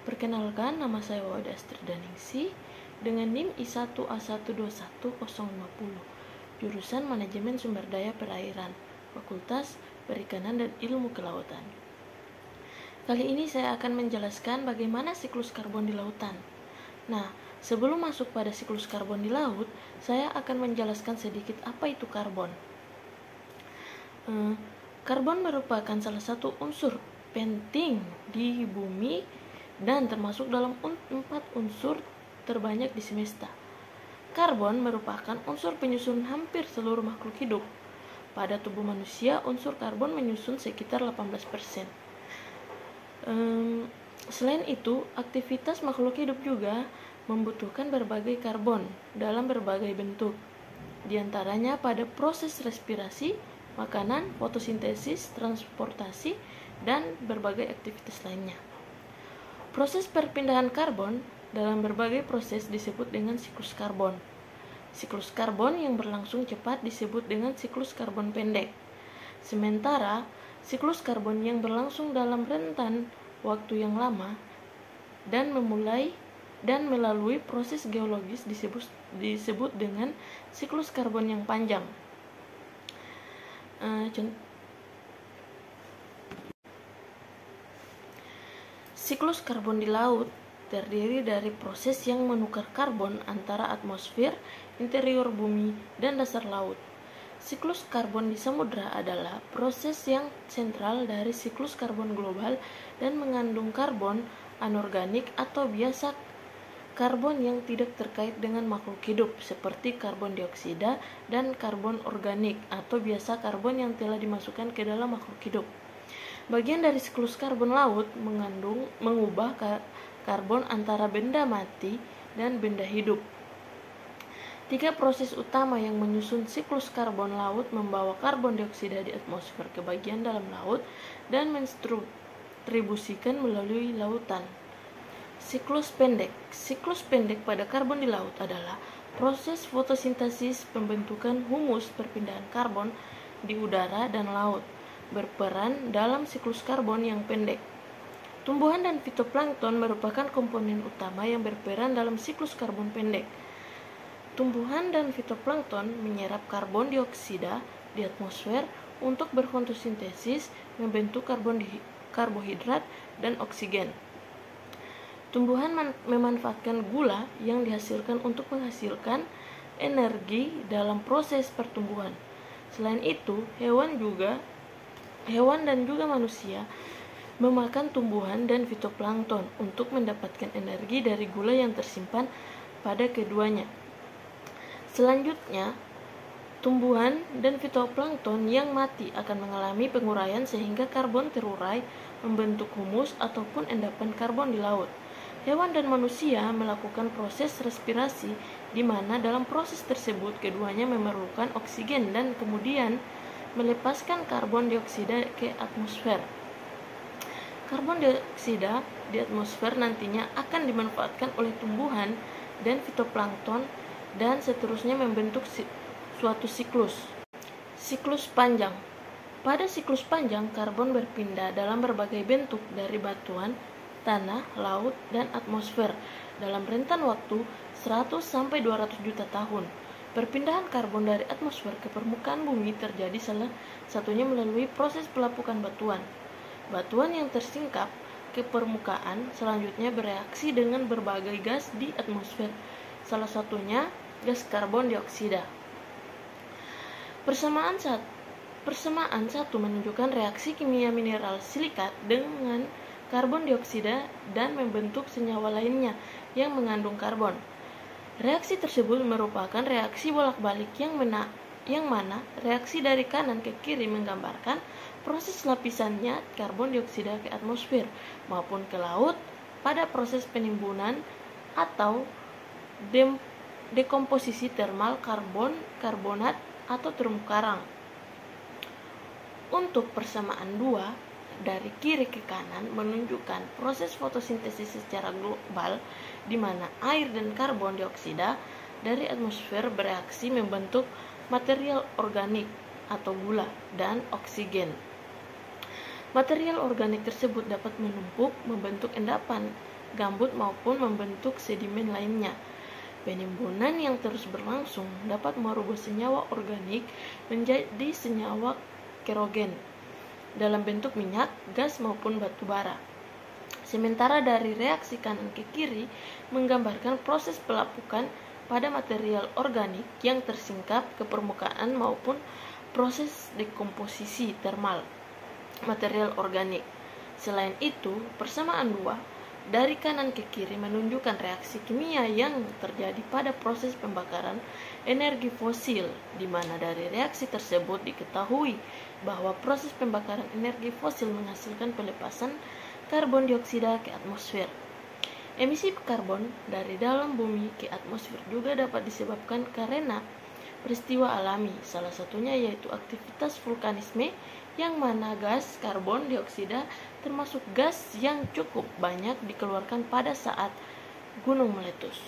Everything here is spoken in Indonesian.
Perkenalkan, nama saya Wawda Astridaningsi dengan NIM I1A121050, jurusan Manajemen Sumber Daya Perairan, Fakultas Perikanan dan Ilmu Kelautan. Kali ini saya akan menjelaskan bagaimana siklus karbon di lautan. Nah, sebelum masuk pada siklus karbon di laut, saya akan menjelaskan sedikit apa itu karbon. Karbon merupakan salah satu unsur penting di bumi dan termasuk dalam 4 unsur terbanyak di semesta. Karbon merupakan unsur penyusun hampir seluruh makhluk hidup. Pada tubuh manusia, unsur karbon menyusun sekitar 18%. Selain itu, aktivitas makhluk hidup juga membutuhkan berbagai karbon dalam berbagai bentuk. Di antaranya pada proses respirasi, makanan, fotosintesis, transportasi, dan berbagai aktivitas lainnya. Proses perpindahan karbon dalam berbagai proses disebut dengan siklus karbon. Siklus karbon yang berlangsung cepat disebut dengan siklus karbon pendek. Sementara siklus karbon yang berlangsung dalam rentan waktu yang lama dan melalui proses geologis disebut dengan siklus karbon yang panjang. Siklus karbon di laut terdiri dari proses yang menukar karbon antara atmosfer, interior bumi, dan dasar laut. Siklus karbon di samudra adalah proses yang sentral dari siklus karbon global dan mengandung karbon anorganik atau biasa karbon yang tidak terkait dengan makhluk hidup seperti karbon dioksida dan karbon organik atau biasa karbon yang telah dimasukkan ke dalam makhluk hidup. Bagian dari siklus karbon laut mengubah karbon antara benda mati dan benda hidup. 3 proses utama yang menyusun siklus karbon laut membawa karbon dioksida di atmosfer ke bagian dalam laut dan mendistribusikan melalui lautan. Siklus pendek. Siklus pendek pada karbon di laut adalah proses fotosintesis pembentukan humus perpindahan karbon di udara dan laut, berperan dalam siklus karbon yang pendek. Tumbuhan dan fitoplankton merupakan komponen utama yang berperan dalam siklus karbon pendek. Tumbuhan dan fitoplankton menyerap karbon dioksida di atmosfer untuk berfotosintesis membentuk karbohidrat dan oksigen. Tumbuhan memanfaatkan gula yang dihasilkan untuk menghasilkan energi dalam proses pertumbuhan. Selain itu, hewan dan juga manusia memakan tumbuhan dan fitoplankton untuk mendapatkan energi dari gula yang tersimpan pada keduanya. Selanjutnya, tumbuhan dan fitoplankton yang mati akan mengalami penguraian sehingga karbon terurai membentuk humus ataupun endapan karbon di laut. Hewan dan manusia melakukan proses respirasi di mana dalam proses tersebut keduanya memerlukan oksigen dan kemudian melepaskan karbon dioksida ke atmosfer. Karbon dioksida di atmosfer nantinya akan dimanfaatkan oleh tumbuhan dan fitoplankton dan seterusnya membentuk suatu siklus. Siklus panjang. Pada siklus panjang, karbon berpindah dalam berbagai bentuk dari batuan, tanah, laut, dan atmosfer dalam rentan waktu 100 sampai 200 juta tahun. Perpindahan karbon dari atmosfer ke permukaan bumi terjadi salah satunya melalui proses pelapukan batuan. Batuan yang tersingkap ke permukaan selanjutnya bereaksi dengan berbagai gas di atmosfer, salah satunya gas karbon dioksida. Persamaan satu menunjukkan reaksi kimia mineral silikat dengan karbon dioksida dan membentuk senyawa lainnya yang mengandung karbon. Reaksi tersebut merupakan reaksi bolak-balik yang mana reaksi dari kanan ke kiri menggambarkan proses lapisannya karbon dioksida ke atmosfer maupun ke laut pada proses penimbunan atau dekomposisi termal karbonat atau terumbu karang. Untuk persamaan 2 dari kiri ke kanan menunjukkan proses fotosintesis secara global di mana air dan karbon dioksida dari atmosfer bereaksi membentuk material organik atau gula dan oksigen. Material organik tersebut dapat menumpuk membentuk endapan gambut maupun membentuk sedimen lainnya. Penimbunan yang terus berlangsung dapat merubah senyawa organik menjadi senyawa kerogen dalam bentuk minyak, gas maupun batu bara. Sementara dari reaksi kanan ke kiri menggambarkan proses pelapukan pada material organik yang tersingkap ke permukaan maupun proses dekomposisi termal material organik. Selain itu, persamaan dua dari kanan ke kiri menunjukkan reaksi kimia yang terjadi pada proses pembakaran energi fosil, di mana dari reaksi tersebut diketahui bahwa proses pembakaran energi fosil menghasilkan pelepasan karbon dioksida ke atmosfer. Emisi karbon dari dalam bumi ke atmosfer juga dapat disebabkan karena peristiwa alami, salah satunya yaitu aktivitas vulkanisme yang mana gas karbon dioksida termasuk gas yang cukup banyak dikeluarkan pada saat gunung meletus.